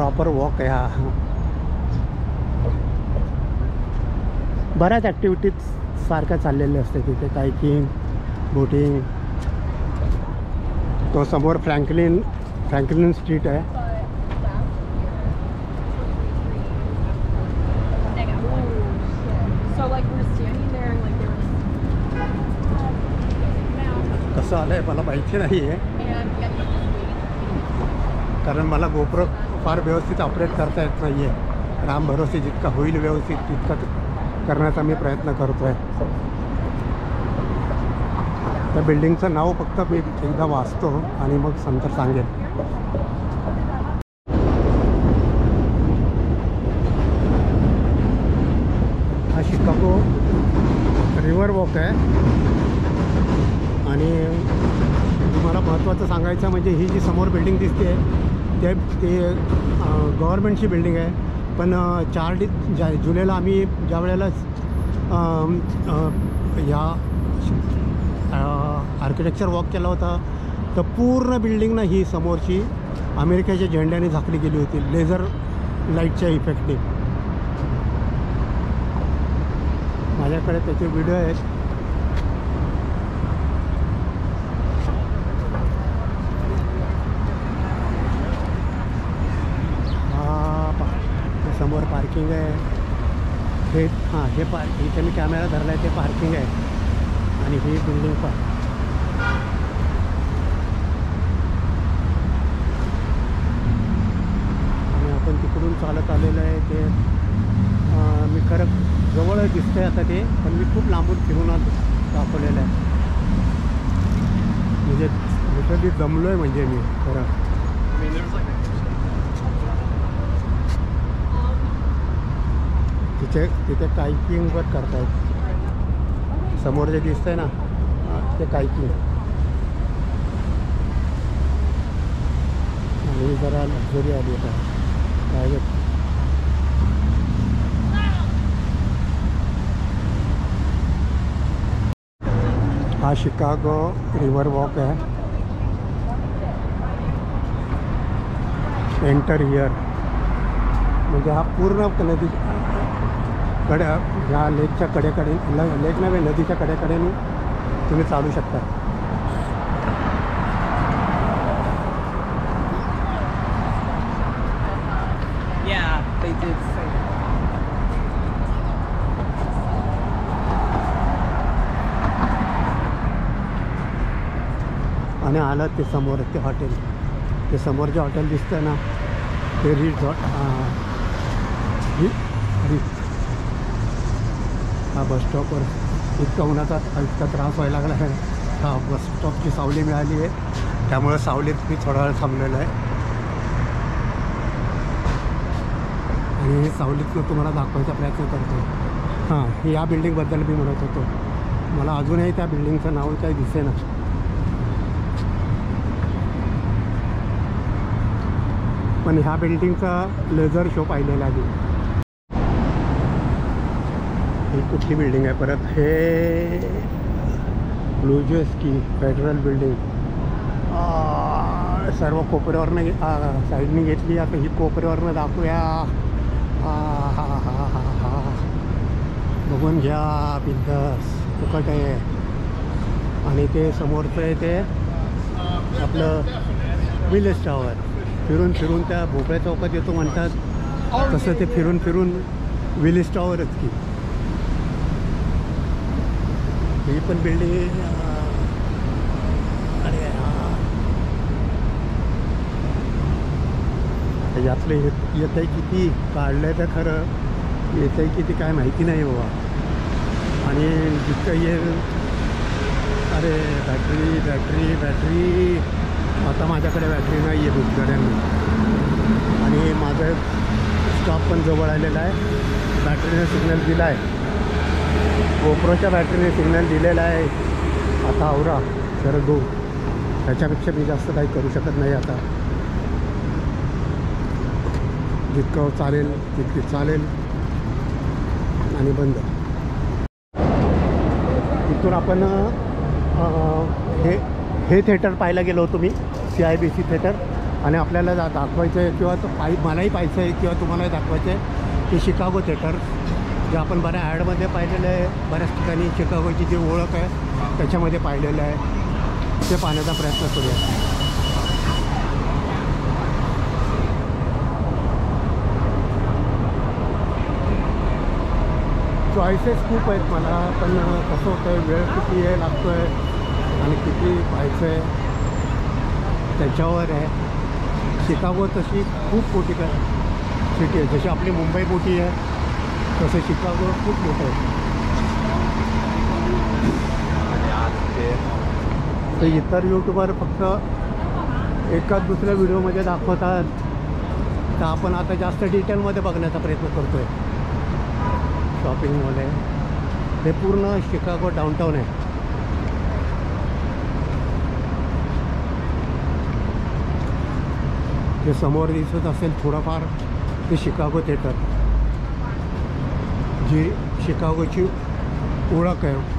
Proper walk आहे हा. बऱ्याच ॲक्टिव्हिटीज सारख्या चाललेल्या असते तिथे, कायकिंग, बोटिंग. तो समोर फ्रँकलिन स्ट्रीट आहे. कसं आलं आहे मला माहिती नाही आहे, कारण मला गोप्रो फार व्यवस्थित ऑपरेट करता येत नाही आहे. राम भरोसे जितका होईल व्यवस्थित तितका करण्याचा मी प्रयत्न करतो आहे. त्या बिल्डिंगचं नाव फक्त मी एकदा वाचतो आणि मग नंतर सांगेन. हा शिकागो रिव्हर वॉक आहे. आणि तुम्हाला महत्त्वाचं सांगायचं म्हणजे ही जी समोर बिल्डिंग दिसते ते गव्हर्नमेंटची बिल्डिंग आहे. पण 4 जुलैला आम्ही ज्या वेळेला ह्या आर्किटेक्चर वॉक केला होता तर पूर्ण बिल्डिंग ना ही समोरची अमेरिकेच्या झेंड्याने झाकली गेली होती, लेझर लाईटच्या इफेक्टने. माझ्याकडे त्याचे व्हिडिओ आहेत. समोर पार्किंग आहे. हे इथे मी कॅमेरा धरला आहे ते पार्किंग आहे. आणि ही बिल्डिंग पण आणि आपण तिकडून चालत आलेलं आहे. ते मी खरं जवळ दिसतंय आता ते, पण मी खूप लांबून फिरून दाखवलेलं आहे. म्हणजे लिटरली जमलो आहे म्हणजे मी खरं. तिथे कायकिंग पण करतायत. समोर जे दिसतंय ना ते कायकिंग. आणि जरा लक्झरी आली आता प्रायव्हेट. हा शिकागो रिव्हर वॉक आहे. एंटर हिअर म्हणजे हा पूर्ण नदी ह्या लेकच्या कडेकडे, लेक नव्हे नदीच्या कडेकडेने तुम्ही चालू शकता. आणि आलं ते समोर ते हॉटेल, ते समोर जे हॉटेल दिसतं ना ते रिझॉर्ट. हा बसस्टॉपवर इतका उन्हाचा इतका त्रास व्हायला लागला आहे. हा बसस्टॉपची सावली मिळाली आहे, त्यामुळे सावलीत मी थोडा वेळ थांबलेलो आहे. आणि हे सावलीतनं तुम्हाला दाखवायचा प्रयत्न करतो. हां, या बिल्डिंगबद्दल मी म्हणत होतो. मला अजूनही त्या बिल्डिंगचं नाव काही दिसेना. पण ह्या बिल्डिंगचा लेझर शो पाहिलेला आहे. ही कुठली बिल्डिंग आहे परत? हे ब्लूजेस्की फेडरल बिल्डिंग. सर्व कोपऱ्यावरनं साईडने घेतली. आता ही कोपऱ्यावरनं दाखवूया. हा बघून घ्या बिंदास, फुकट आहे. आणि ते समोरचं आहे ते आपलं विलेज टॉवर. फिरून फिरून त्या भोपळ्या चौकात येतो म्हणतात, तसं ते फिरून फिरून विलेज टॉवरच की. ही पण बिल्डिंग. अरे यातलं येत आहे किती, काढलं आहे तर खरं येत आहे किती काय माहिती नाही बाबा. आणि जितकं ये, अरे बॅटरी बॅटरी बॅटरी. आता माझ्याकडे बॅटरी नाही आहे बुकगाड्यांनी. आणि माझं स्टॉप पण जवळ आलेला आहे. बॅटरीने सिग्नल दिला आहे, गोप्रोच्या बॅटरीने सिग्नल दिलेला आहे. आता आवरा जरा दो, त्याच्यापेक्षा मी जास्त काही करू शकत नाही आता. जितकं चालेल तितकी चालेल आणि बंद. इथून आपण हे थिएटर पाहायला गेलो होतो मी, CIBC थिएटर. आणि आपल्याला दाखवायचं आहे किंवा तो मलाही पाहायचं आहे किंवा तुम्हालाही दाखवायचं आहे की शिकागो थिएटर जे आपण बऱ्या ॲडमध्ये पाहिलेलं आहे, बऱ्याच ठिकाणी शिकागोची जी ओळख आहे त्याच्यामध्ये पाहिलेलं आहे, ते पाहण्याचा प्रयत्न करूया. चॉईसेस खूप आहेत मला, पण कसं होतं आहे, वेळ किती आहे लागतो आहे आणि किती पाहायचं आहे त्याच्यावर आहे. शिकागो तशी खूप मोठी सिटी आहे, जशी आपली मुंबई मोठी आहे तसं शिकागो खूप मोठं आहे. तर इतर यूट्यूबर फक्त एकाच दुसऱ्या व्हिडिओमध्ये दाखवतात, तर आपण आता जास्त डिटेलमध्ये बघण्याचा प्रयत्न करतो आहे. शॉपिंग मॉल आहे, हे पूर्ण शिकागो डाऊनटाऊन आहे. जे समोर दिसत असेल थोडंफार ते शिकागो थिएटर, जी शिकागोची ओळख आहे.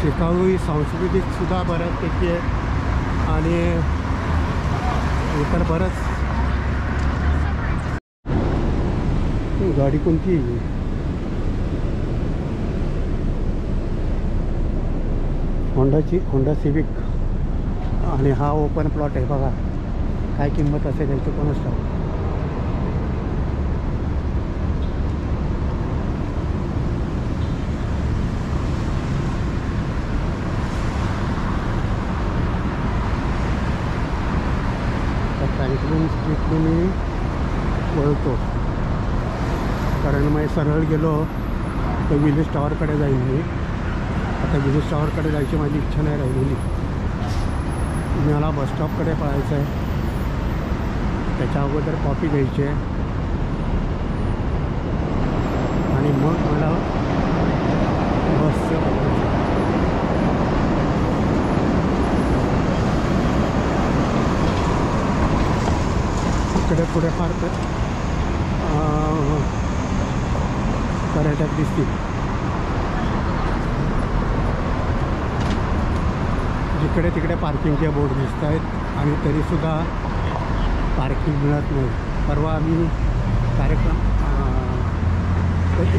शिकागो ही सांस्कृतिकसुद्धा बऱ्याचपैकी आहे आणि इतर बरंच. गाडी कोणती? होंडा सिविक आणि हा ओपन प्लॉट आहे. बघा काय किंमत असेल याची कोणच ठाऊक. फ्रँकलिन स्ट्रीटने मी वळतो, कारण मग सरळ गेलो तर विलेज टॉवरकडे जाईन मी. आता विलेज टॉवरकडे जायची माझी इच्छा नाही राहिलेली. मला बसस्टॉपकडे पळायचं आहे, त्याच्या अगोदर कॉफी घ्यायची आहे आणि मग मला बसचं इकडे थोडेफार पर्यटक दिसतील. जिकडे तिकडे पार्किंगचे बोर्ड दिसत आहेत आणि तरीसुद्धा पार्किंग मिळत नाही. परवा आम्ही कार्यक्रम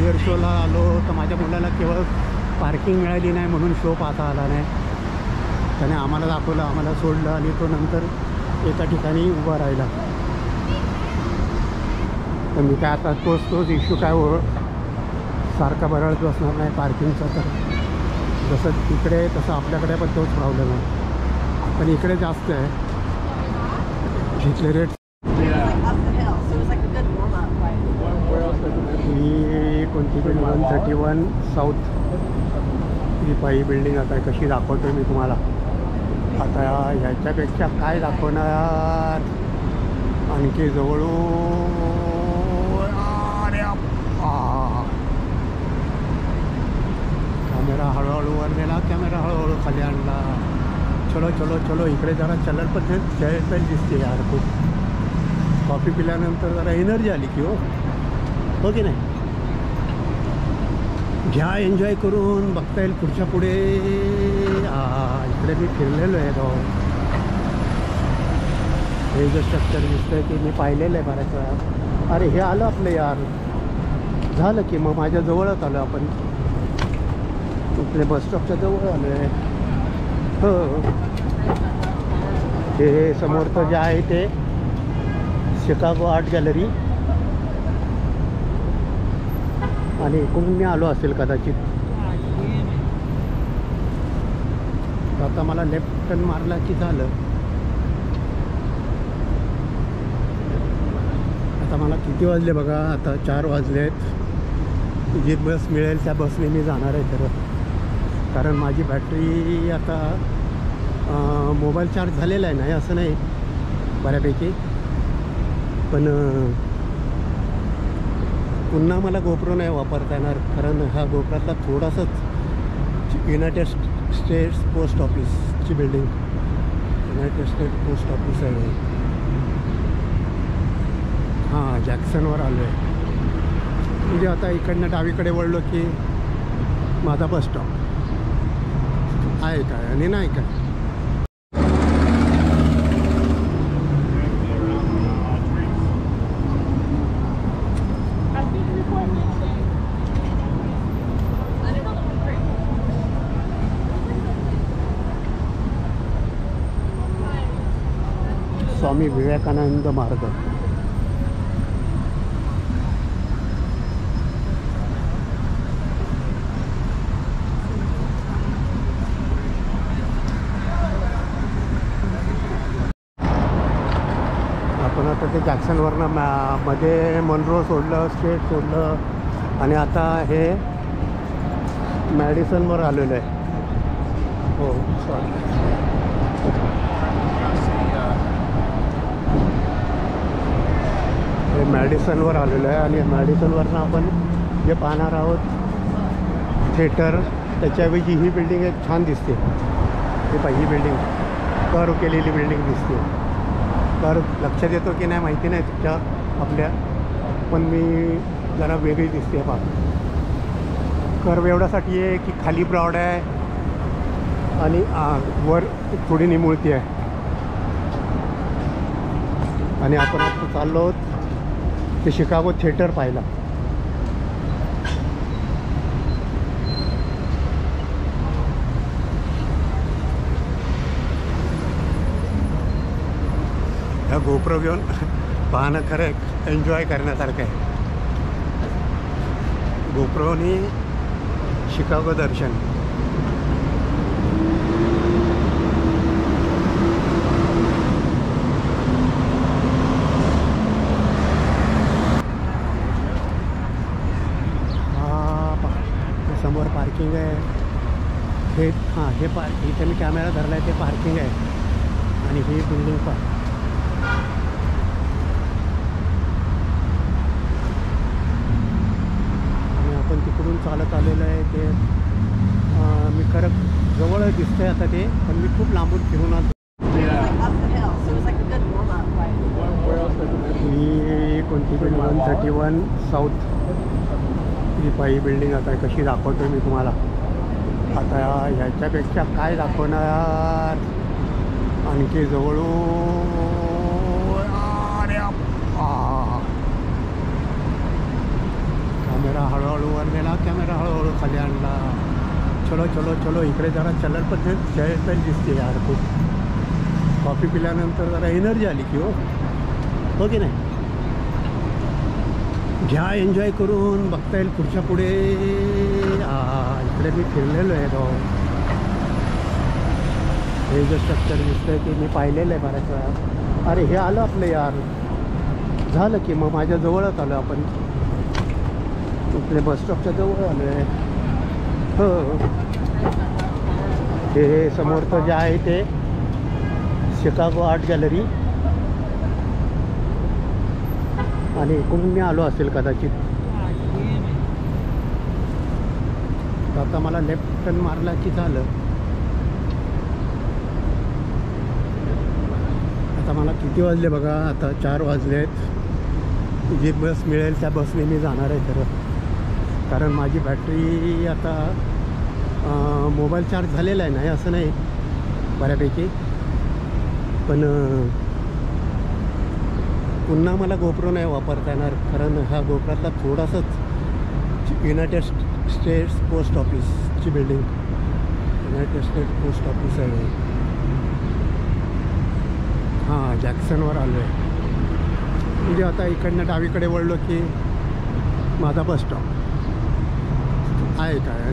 एअर शोला आलो तर माझ्या मुलाला केवळ पार्किंग मिळाली नाही म्हणून शो पाहता आला नाही. त्याने आम्हाला दाखवलं, आम्हाला सोडलं आणि तो नंतर एका ठिकाणी उभा राहिला. तर मी काय आता तोच इश्यू काय सारखा बरळत बसणार नाही पार्किंगचा. तर जसं तिकडे तसं आपल्याकडे पण तोच प्रॉब्लेम आहे, पण इकडे जास्त आहे इथले रेट. ही कोणती बिल्डिंग? 131 साऊथ ही पहिली बिल्डिंग आता कशी दाखवतो मी तुम्हाला. आता ह्याच्यापेक्षा काय दाखवणार आणखी जवळून. कॅमेरा हळूहळू वर नेला, कॅमेरा हळूहळू खाली आणला. चलो चलो चलो, इकडे जरा चलल पण दिसते यार खूप. कॉफी पिल्यानंतर जरा एनर्जी आली की हो की नाही. घ्या, एन्जॉय करून बघता येईल पुढच्या पुढे. इकडे मी फिरलेलो आहे तो. हे जे स्ट्रक्चर दिसतंय ते मी पाहिलेलं आहे बऱ्याच वेळा. अरे हे आलं आपलं यार, झालं की मग माझ्या जवळच आलं आपण. इकडे बसस्टॉपच्या जवळ आलो आहे. हो, हे समोरचं जे आहे ते शिकागो आर्ट गॅलरी आणि इकडून मी आलो असेल कदाचित. आता मला लेफ्ट टर्न मारला की झालं. आता मला किती वाजले बघा, आता 4 वाजले आहेत. जी बस मिळेल त्या बसने मी जाणार आहे खरं, कारण माझी बॅटरी आता मोबाईल चार्ज झालेला आहे, नाही असं नाही बऱ्यापैकी, पण पुन्हा मला गोप्रो नाही वापरता येणार, कारण हा गोप्रातला थोडासाच युनायटेड स्टेट्स पोस्ट ऑफिसची building, United state post office आहे. हां, जॅक्सनवर आलो आहे. म्हणजे आता इकडनं डावीकडे वळलो की माझा बस स्टॉप आहे काय आणि नाही काय. स्वामी विवेकानंद मार्ग. आपण आता ते जॅक्सनवरनं मध्ये मनरो सोडलं, स्ट्रेट सोडलं आणि आता हे मॅडिसनवर आलेलं आहे. हो सॉरी. हे मॅडिसनवर आलेलं आहे आणि मॅडिसनवरनं आपण जे पाहणार आहोत थिएटर, त्याच्याऐवजी ही बिल्डिंग एक छान दिसते. हे पाहिजे ही बिल्डिंग कर्व केलेली बिल्डिंग दिसते. कर्व लक्षात येतो की नाही माहिती नाही तुमच्या आपल्या, पण मी जरा वेगळी दिसते. पहा कर्व एवढ्यासाठी आहे की खाली ब्रॉड आहे आणि वर थोडी निमुळती आहे. आणि आपण आता चाललो आहोत ते शिकागो थिएटर पाहिला. ह्या गोप्रो घेऊन पाहणं खरं एन्जॉय करण्यासारखं आहे. गोप्रोनी शिकागो दर्शन. समोर पार्किंग आहे. हे हे इथे मी कॅमेरा धरला आहे ते पार्किंग आहे आणि ही बिल्डिंग पण. आणि आपण तिकडून चालत आलेलं आहे ते. मी खरं जवळ दिसतंय आता ते, पण मी खूप लांबून फिरून आलो. ही कोणती बिल्डिंग 131 साऊथ ही पाही बिल्डिंग आता कशी दाखवतो मी तुम्हाला. आता ह्याच्यापेक्षा काय दाखवणार आणखी जवळून. कॅमेरा हळूहळू वर नेला, कॅमेरा हळूहळू खाली आणला. चलो चलो चलो इकडे जरा चलर पद्धत चहल दिसते यार खूप. कॉफी पिल्यानंतर जरा एनर्जी आली की हो की नाही. घ्या एन्जॉय करून, बघता येईल पुढच्या पुढे. इकडे मी फिरलेलो आहे तो. हे जे स्ट्रक्चर दिसतंय ते मी पाहिलेलं आहे बऱ्याच वेळा. अरे हे आलं आपलं यार, झालं की मग माझ्या जवळच आलो आपण. इकडे बसस्टॉपच्या जवळ आलो आहे. हो हे समोरचं जे आहे ते शिकागो आर्ट गॅलरी आणि इकडून मी आलो असेल कदाचित. आता मला लेफ्ट टर्न मारला की झालं. आता मला किती वाजले बघा, आता 4 वाजले आहेत. जी बस मिळेल त्या बसने मी जाणार आहे खरं. कारण माझी बॅटरी आता मोबाईल चार्ज झालेला आहे, नाही असं नाही बऱ्यापैकी, पण पुन्हा मला गोप्रो नाही वापरता येणार. कारण हा गोप्रातला थोडासाच युनायटेड स्टेट्स पोस्ट ऑफिसची building, United states post office आहे. हां जॅक्सनवर आलो आहे. म्हणजे आता इकडनं डावीकडे वळलो की माझा बस स्टॉप आहे. काय